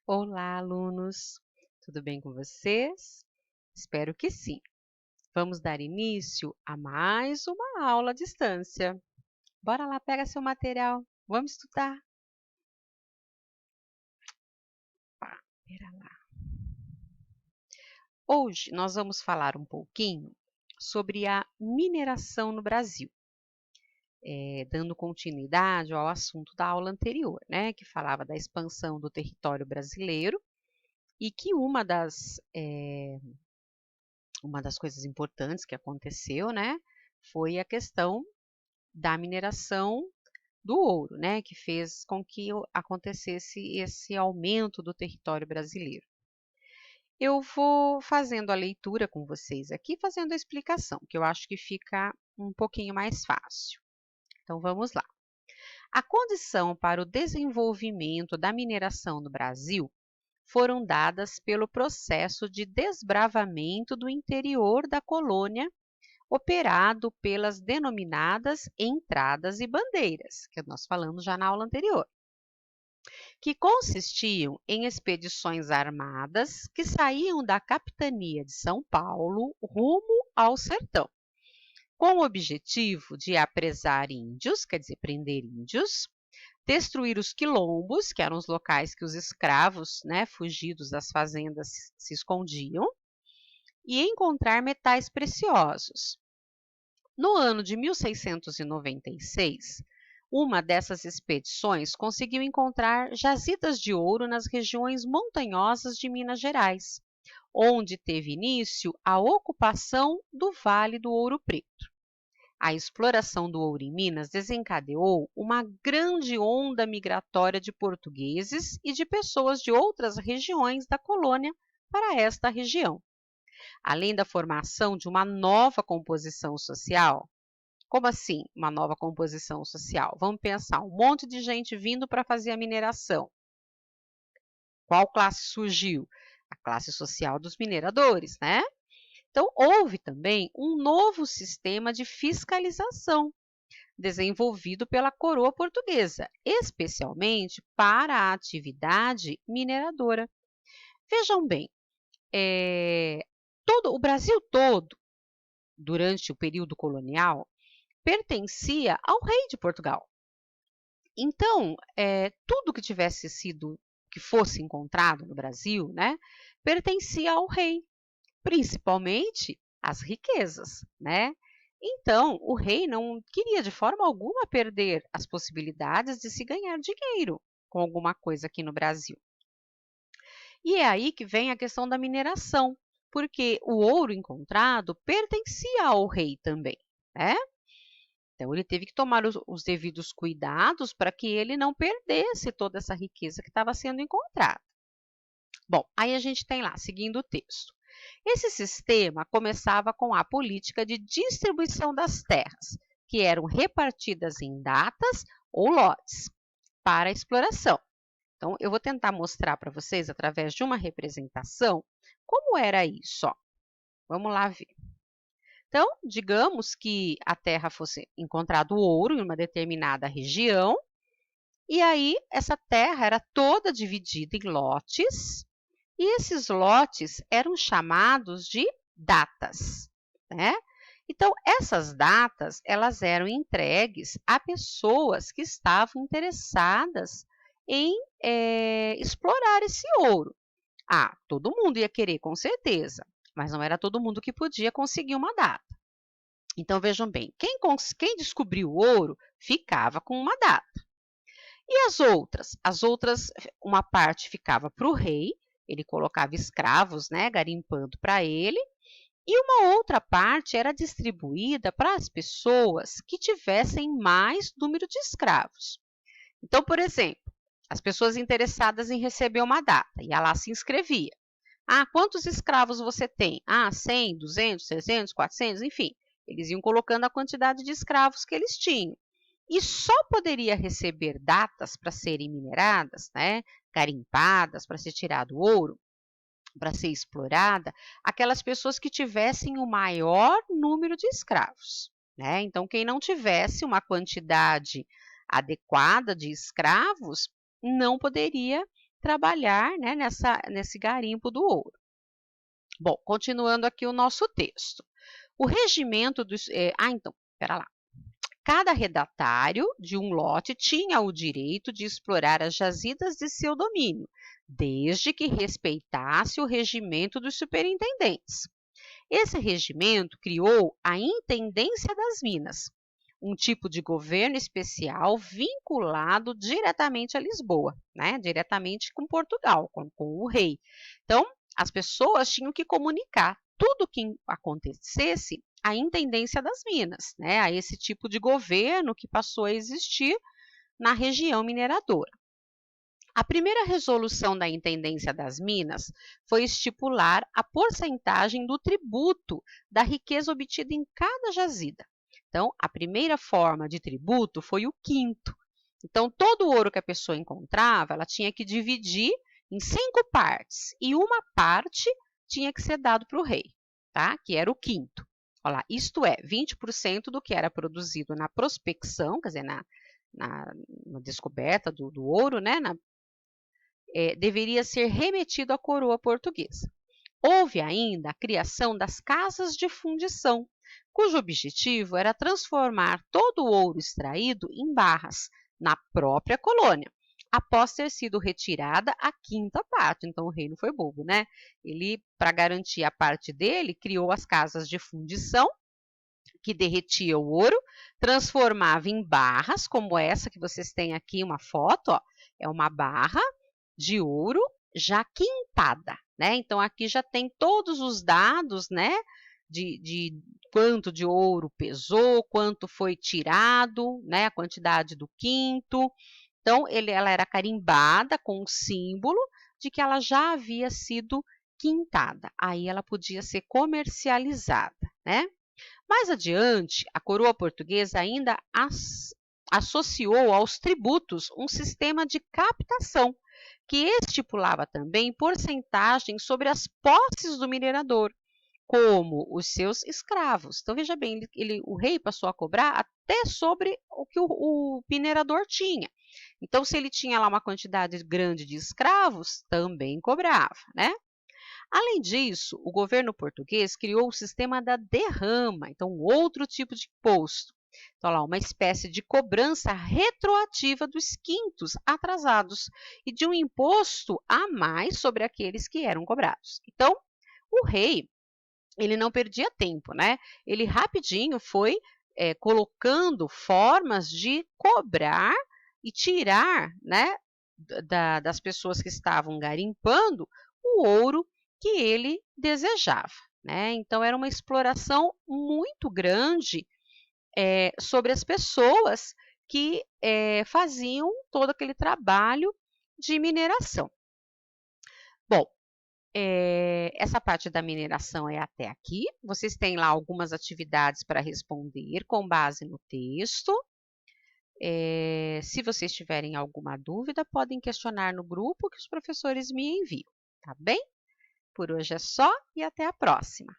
Olá, alunos! Tudo bem com vocês? Espero que sim. Vamos dar início a mais uma aula à distância. Bora lá, pega seu material. Vamos estudar. Pera lá. Hoje nós vamos falar um pouquinho sobre a mineração no Brasil, dando continuidade ao assunto da aula anterior, né, que falava da expansão do território brasileiro e que uma das coisas importantes que aconteceu, né, foi a questão da mineração do ouro, né, que fez com que acontecesse esse aumento do território brasileiro. Eu vou fazendo a leitura com vocês aqui, fazendo a explicação, que eu acho que fica um pouquinho mais fácil. Então, vamos lá. A condição para o desenvolvimento da mineração no Brasil foram dadas pelo processo de desbravamento do interior da colônia, operado pelas denominadas entradas e bandeiras, que nós falamos já na aula anterior, que consistiam em expedições armadas que saíam da capitania de São Paulo rumo ao sertão, com o objetivo de apresar índios, quer dizer, prender índios, destruir os quilombos, que eram os locais que os escravos, né, fugidos das fazendas se escondiam, e encontrar metais preciosos. No ano de 1696, uma dessas expedições conseguiu encontrar jazidas de ouro nas regiões montanhosas de Minas Gerais, onde teve início a ocupação do Vale do Ouro Preto. A exploração do ouro em Minas desencadeou uma grande onda migratória de portugueses e de pessoas de outras regiões da colônia para esta região. Além da formação de uma nova composição social. Como assim, uma nova composição social? Vamos pensar, um monte de gente vindo para fazer a mineração. Qual classe surgiu? A classe social dos mineradores, né? Então, houve também um novo sistema de fiscalização desenvolvido pela coroa portuguesa, especialmente para a atividade mineradora. Vejam bem, o Brasil todo, durante o período colonial, pertencia ao rei de Portugal. Então, tudo que fosse encontrado no Brasil, né, pertencia ao rei, principalmente as riquezas, né? Então, o rei não queria de forma alguma perder as possibilidades de se ganhar dinheiro com alguma coisa aqui no Brasil. E é aí que vem a questão da mineração, porque o ouro encontrado pertencia ao rei também, né? Então, ele teve que tomar os devidos cuidados para que ele não perdesse toda essa riqueza que estava sendo encontrada. Bom, aí a gente tem lá, seguindo o texto. Esse sistema começava com a política de distribuição das terras, que eram repartidas em datas ou lotes para exploração. Então, eu vou tentar mostrar para vocês, através de uma representação, como era isso. Ó. Vamos lá ver. Então, digamos que a terra fosse encontrado ouro em uma determinada região, e aí essa terra era toda dividida em lotes, e esses lotes eram chamados de datas, né? Então, essas datas, elas eram entregues a pessoas que estavam interessadas em explorar esse ouro. Ah, todo mundo ia querer, com certeza, mas não era todo mundo que podia conseguir uma data. Então, vejam bem, quem descobriu o ouro ficava com uma data. E as outras? As outras, uma parte ficava para o rei, ele colocava escravos, né, garimpando para ele, e uma outra parte era distribuída para as pessoas que tivessem mais número de escravos. Então, por exemplo, as pessoas interessadas em receber uma data, ia lá se inscrevia. Ah, quantos escravos você tem? Ah, 100, 200, 300, 400, enfim. Eles iam colocando a quantidade de escravos que eles tinham. E só poderia receber datas para serem mineradas, né, garimpadas, para ser tirado ouro, para ser explorada, aquelas pessoas que tivessem o maior número de escravos. Né? Então, quem não tivesse uma quantidade adequada de escravos, não poderia trabalhar, né, nesse garimpo do ouro. Bom, continuando aqui o nosso texto. O regimento dos... então, espera lá. Cada redatário de um lote tinha o direito de explorar as jazidas de seu domínio, desde que respeitasse o regimento dos superintendentes. Esse regimento criou a Intendência das Minas, um tipo de governo especial vinculado diretamente a Lisboa, né? Diretamente com Portugal, com o rei. Então, as pessoas tinham que comunicar tudo o que acontecesse à Intendência das Minas, né? A esse tipo de governo que passou a existir na região mineradora. A primeira resolução da Intendência das Minas foi estipular a porcentagem do tributo da riqueza obtida em cada jazida. Então, a primeira forma de tributo foi o quinto. Então, todo o ouro que a pessoa encontrava, ela tinha que dividir em 5 partes, e uma parte tinha que ser dado para o rei, tá? Que era o quinto. Olha lá, isto é, 20% do que era produzido na prospecção, quer dizer, na descoberta do ouro, né? Deveria ser remetido à coroa portuguesa. Houve ainda a criação das casas de fundição, cujo objetivo era transformar todo o ouro extraído em barras na própria colônia, após ter sido retirada a quinta parte. Então o rei não foi bobo, né? Ele, para garantir a parte dele, criou as casas de fundição, que derretia o ouro, transformava em barras, como essa que vocês têm aqui, uma foto, ó, é uma barra de ouro já quintada, né? Então, aqui já tem todos os dados, né? De quanto de ouro pesou, quanto foi tirado, né? A quantidade do quinto. Então, ela era carimbada com o símbolo de que ela já havia sido quintada. Aí ela podia ser comercializada, né? Mais adiante, a coroa portuguesa ainda associou aos tributos um sistema de captação, que estipulava também porcentagem sobre as posses do minerador, como os seus escravos. Então, veja bem, o rei passou a cobrar até sobre o que o minerador tinha. Então, se ele tinha lá uma quantidade grande de escravos, também cobrava, né? Além disso, o governo português criou o sistema da derrama, então outro tipo de imposto. Então, lá, uma espécie de cobrança retroativa dos quintos atrasados e de um imposto a mais sobre aqueles que eram cobrados. Então, o rei, ele não perdia tempo, né? Ele rapidinho foi colocando formas de cobrar e tirar, né, das pessoas que estavam garimpando o ouro que ele desejava, né? Então, era uma exploração muito grande sobre as pessoas que faziam todo aquele trabalho de mineração. Bom, essa parte da mineração é até aqui. Vocês têm lá algumas atividades para responder com base no texto. Se vocês tiverem alguma dúvida, podem questionar no grupo que os professores me enviam, tá bem? Por hoje é só e até a próxima!